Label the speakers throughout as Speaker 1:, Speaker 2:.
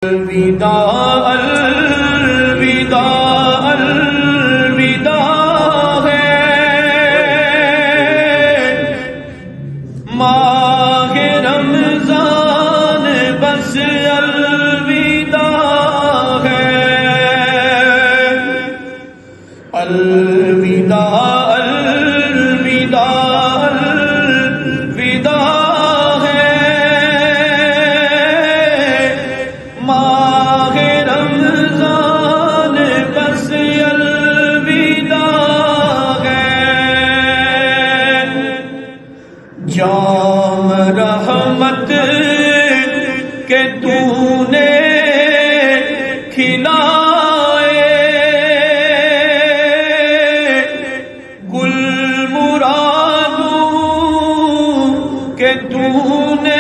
Speaker 1: الوداع الوداع الوداع ہے ماہ رمضان بس الوداع ہے الوداع الوداع الوداع ماہ رمضان بس الوداع ہے جام رحمت کے تو نے کھلائے گل مرادوں کے تو نے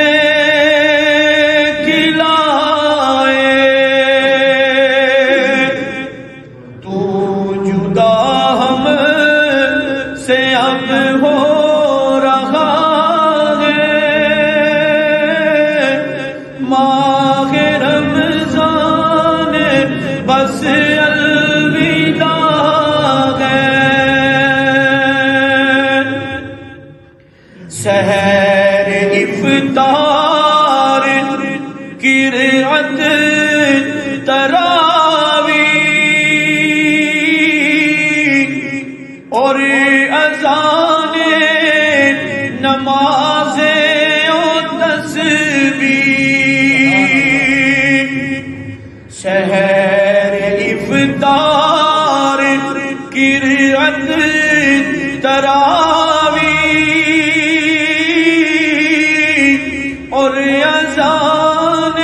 Speaker 1: اب ہو رہا ہے ماہ رمضان بس الوداع ہے سحر افطار کی رعت تراویح اور اذان نمازیں و تسبیح سحر افطار کی رعت تراویح اور اذان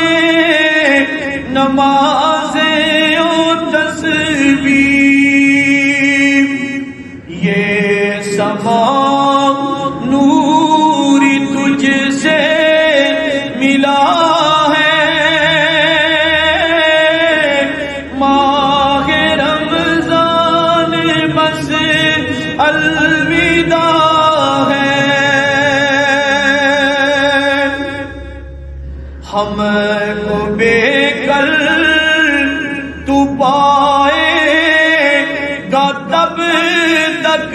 Speaker 1: نمازیں و تسبیح یہ سما نوری تجھ سے ملا ہے ماہ رمضان بس الوداع ہے ہم کو بے کل تو پائے گا تب تک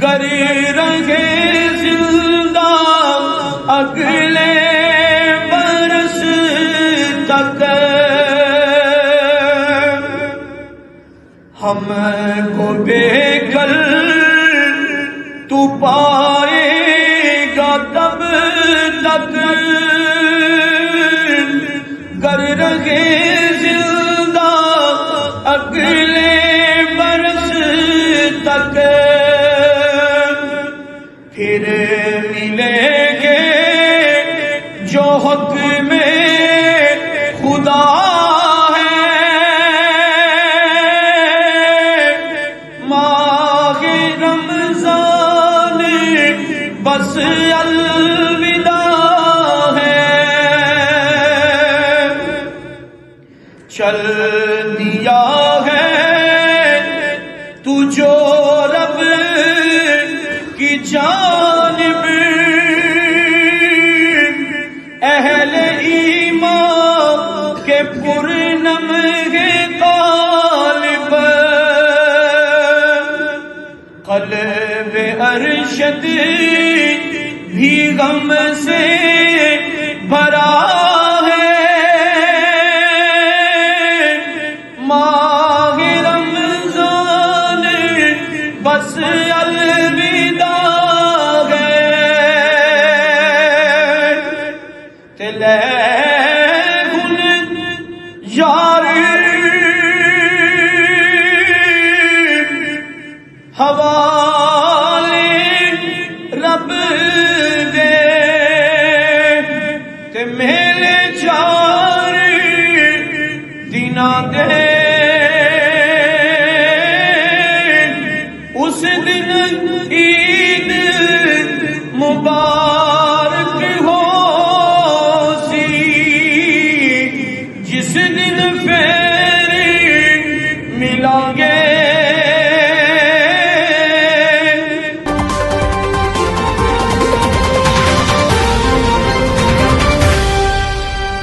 Speaker 1: گر رہے زندہ اگلے برس تک ہم کو بے کل تو پائے گا تب تک گر رہے زندہ اگلے برس تک پھر ملیں گے جو حق میں خدا ہے ماہ رمضان بس الوداع ہے چل دیا ہے تو جو رب کی جانب اہل ایمان کے پرنم ہے طالب قلب ارشد بھی غم سے بھرا ہے ماہ رمضان بس الوداع ہے تلے گن یار حوالے رب دے تے میلے چار دناں دے